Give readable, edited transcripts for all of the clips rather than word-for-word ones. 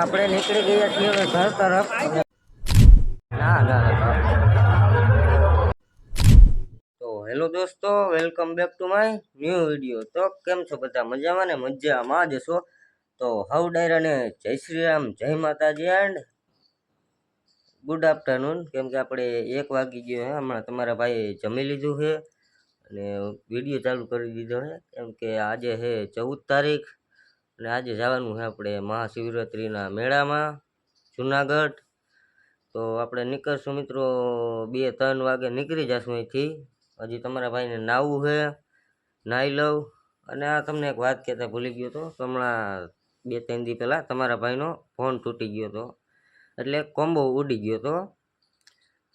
આપણે નીકળી ગયા છીએ હવે ઘર તરફ. ના ના તો હેલો દોસ્તો, welcome back to my new video. તો કેમ છો બધા? મજામાં ને? મજામાં જ છો તો હાઉ ડાયરાને જય શ્રી રામ, જય માતાજી એન્ડ ગુડ આફ્ટરનૂન. કેમ કે આપણે 1 વાગી ગયો હે. હમણાં તમારા ભાઈએ જમી લીધું છે અને વિડીયો ચાલુ કરી દીધો છે. કેમ કે આજે છે 14 તારીખ અને આજે જવાનું છે આપણે મહાશિવરાત્રિના મેળામાં જુનાગઢ. તો આપણે નીકળશું મિત્રો 2-3 વાગે નીકળી જશું અહીંથી. હજી તમારા ભાઈને નાવું છે, નાહી લઉં. અને આ તમને એક વાત કહેતા ભૂલી ગયો હતો. હમણાં 2-3 દી પહેલાં તમારા ભાઈનો ફોન તૂટી ગયો હતો, એટલે કોમ્બો ઉડી ગયો હતો.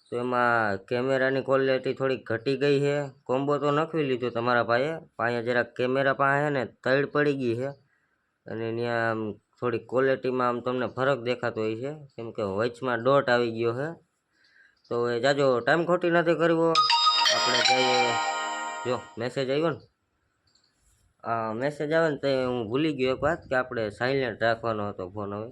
તો એમાં કેમેરાની ક્વોલિટી થોડીક ઘટી ગઈ છે. કોમ્બો તો નખવી લીધો તમારા ભાઈએ, અહીંયા જરાક કેમેરા પાસે છે ને તળ પડી ગઈ છે અને ત્યાં આમ થોડીક ક્વોલિટીમાં આમ તમને ફરક દેખાતો હોય છે, કેમ કે વચમાં ડોટ આવી ગયો છે. તો એ જાજો ટાઈમ ખોટી નથી કરવો, આપણે જઈએ. જો મેસેજ આવ્યો ને, મેસેજ આવે ને તો હું ભૂલી ગયો એક વાત કે આપણે સાયલેન્ટ રાખવાનો હતો ફોન. હવે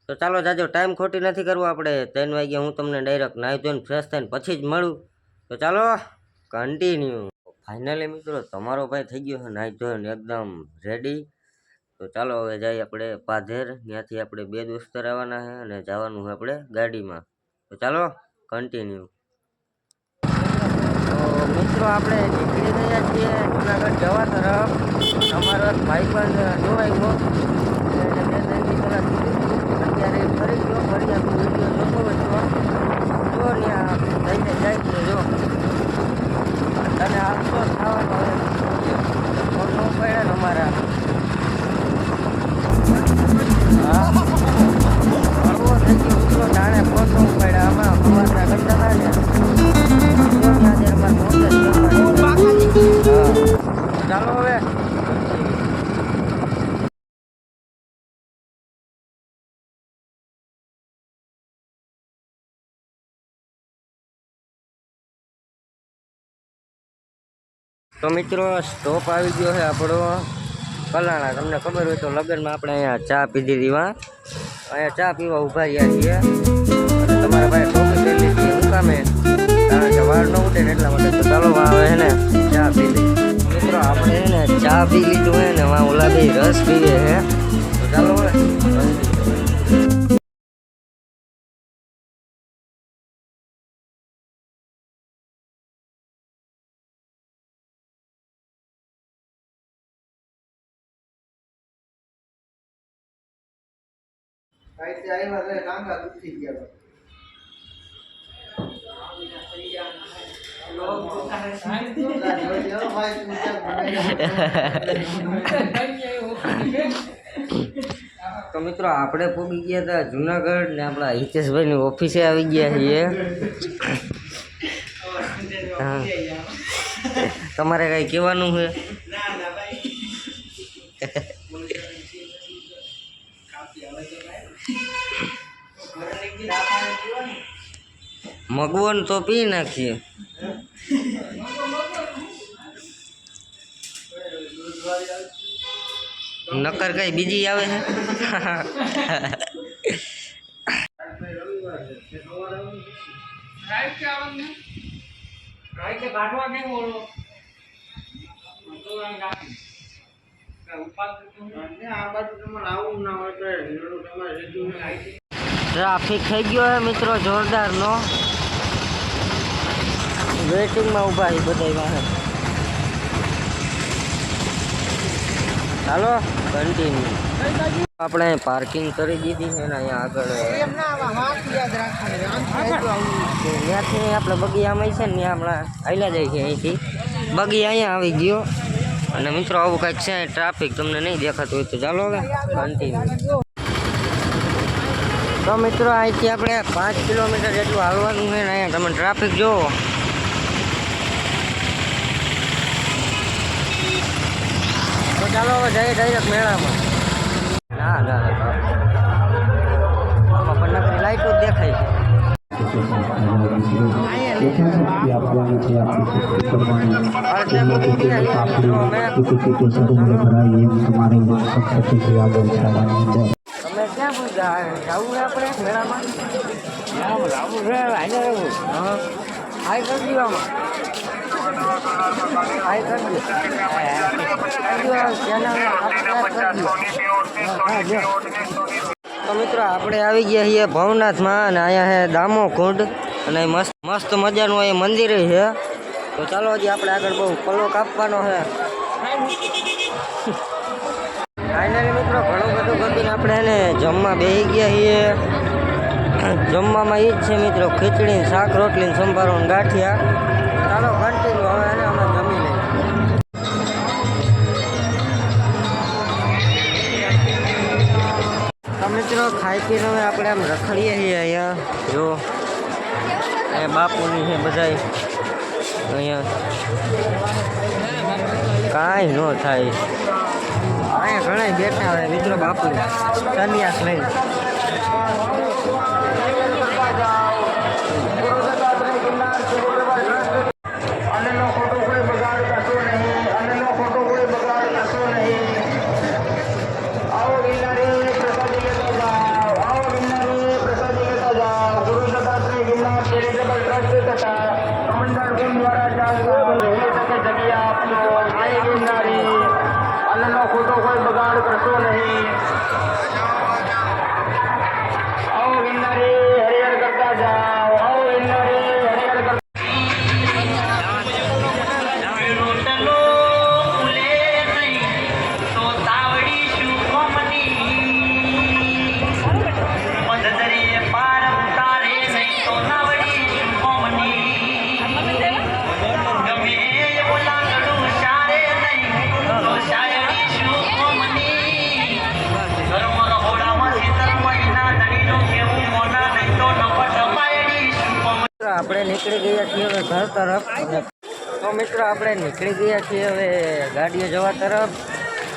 તો ચાલો જાજો ટાઈમ ખોટી નથી કરવો, આપણે 3 વાગ્યા હું તમને ડાયરેક્ટ નાહી ધોઈને ફ્રેશ થઈને પછી જ મળું. તો ચાલો કન્ટિન્યુ. ફાઇનલી મિત્રો તમારો ભાઈ થઈ ગયો છે નાહી ધોઈને એકદમ રેડી. તો ચાલો હવે જઈએ આપણે પાધેર. ત્યાંથી આપણે 2 દોસ્તર આવવાના છે અને જવાનું છે આપણે ગાડીમાં. તો ચાલો કન્ટિન્યુ. તો મિત્રો આપણે નીકળી ગયા છીએ જુનાગઢ જવા તરફ. અમારો ભાઈ પણ જોવાઈ ગયો, અત્યારે ફરી ગયો. ફરી આપણું વિડીયો જોતો હોય તો ત્યાં લઈને જાય છે. જો તને આપતો ખાવાનો હોય ફોટો પડે ને અમારા. હા આવો થઈ ગયો મિત્રો, જાણે ફોટો પડ્યા આમાં અમારા કરતા હતા ને. ચાલો હવે તો મિત્રો સ્ટોપ આવી ગયો છે આપણો કલાણા. તમને ખબર હોય તો લગ્નમાં આપણે અહીંયા ચા પીધી હતી. અહીંયા ચા પીવા ઊભા રહ્યા છીએ અને તમારા ભાઈ ટોપી લઈ લીધી હું કામે, કારણ કે વાર ન ઉઠે ને એટલા માટે. તો ચાલો આવે છે ને ચા પી લઈ. મિત્રો આપણે છે ને ચા પી લીધું હોય ને વાં ઓલા બે રસ પીવે છે. તો ચાલો હવે તો મિત્રો આપણે પહોંચી ગયા હતા જુનાગઢ ને આપણા હિતેશભાઈની ઓફિસે આવી ગયા છીએ. હા તમારે કઈ કહેવાનું છે? મગવન તો પી નાખીએ. નકર કઈ બીજી આવે છે. ટ્રાફિક થઈ ગયો હે મિત્રો જોરદાર નો. વેટિંગમાં ઊભા છે બધા વાહન. ચાલો કન્ટિન્યુ. આપણે પાર્કિંગ કરી દીધી છે ને અહીંયા આગળ ત્યાંથી આપણે બગીયામાં છે ને ત્યાં હમણાં આવેલા જાય છે. અહીંથી બગી અહીંયા આવી ગયો અને મિત્રો આવું કંઈક છે ટ્રાફિક તમને નહીં દેખાતું હોય. તો ચાલો હવે કન્ટિન્યુ. તો મિત્રો અહીંથી આપણે 5 કિલોમીટર જેટલું હાલવાનું છે ને અહીંયા તમે ટ્રાફિક જુઓ. તો ચાલો હવે જઈએ ડાયરેક્ટ મેળામાં. ના ના આમાં પણ નકરી લાઈટો જ દેખાય છે. યથાશક્તિ આપવાની છે આપણી શક્તિ કરવાની આપણી જરૂર ભરાય એમ તમારે શક્તિથી આગળ ચાલવાની અંદર તમે ક્યાં પૂછા જવું આપણે મેળામાં જવું છે હાઈ કરી દેવામાં હાઈ કરી દો તો મિત્રો આપણે આવી ગયા છીએ ભવનાથમાં અને અહીંયા છે દામો કુંડ અને મસ્ત મસ્ત મજાનું અહીં મંદિર છે. તો ચાલો હજી આપણે આગળ બહુ પલો કાપવાનો છે. ફાઇનલી મિત્રો ઘણું બધું કરીને આપણે એને જમવા બેસી ગયા છીએ. જમવામાં એ જ છે મિત્રો, ખીચડી શાક રોટલી સંભારો ને ગાંઠિયા. ચાલો કન્ટિન્યુ હવે એને અમે જમી લઈએ. તો મિત્રો ખાઈ પીને હવે આપણે આમ રખડીએ છીએ. અહીંયા જો એ બાપુની છે બધાય. અહીંયા કાંઈ ન થાય. અહીંયા ઘણા બેઠા હોય મિત્રો બાપુ સંન્યાસ લઈને. ખોટો કોઈ બગાડ કરશો નહીં. આવો ગિરનારી હરિહર કરતા જાઓ. આવો ગિરનારી હરિહર કરતા આપણે નીકળી ગયા છીએ હવે ઘર તરફ. તો મિત્રો આપણે નીકળી ગયા છીએ હવે ગાડીએ જવા તરફ.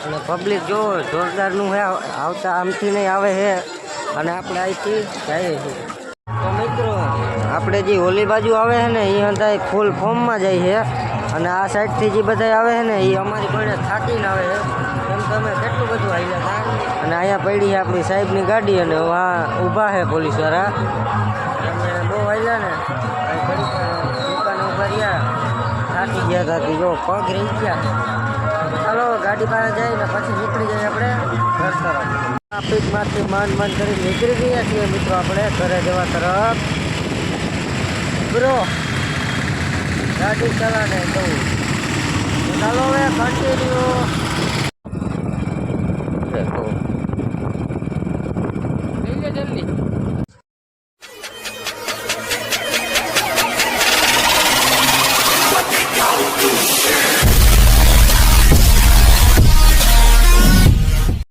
અને પબ્લિક જો જોરદારનું છે, આવતા આમથી નહીં આવે છે અને આપણે અહીંથી જઈએ છીએ. તો મિત્રો આપણે જે ઓલી બાજુ આવે છે ને એ બધા ફૂલ ફોર્મમાં જાય છે અને આ સાઈડથી જે બધા આવે છે ને એ અમારી કોઈને થાકીને આવે છે. એમ તો અમે કેટલું બધું આવ્યા હતા. અને અહીંયા પડી છે આપણી સાહેબની ગાડી અને આ ઊભા છે પોલીસવાળા. અમે બહુ આવ્યા ને દુકાને ઊભા રહ્યા, થાકી ગયા હતા. જો પગ રહી ગયા. ચાલો ગાડી પાસે જઈને પછી નીકળી જઈએ આપણે ઘર તરફ. ટ્રાફિકમાંથી માંડ કરી નીકળી ગયા છીએ મિત્રો આપણે ઘરે જવા તરફ. બ્રો ગાડી ચલાને જવું. ચાલો હવે કન્ટિન્યુ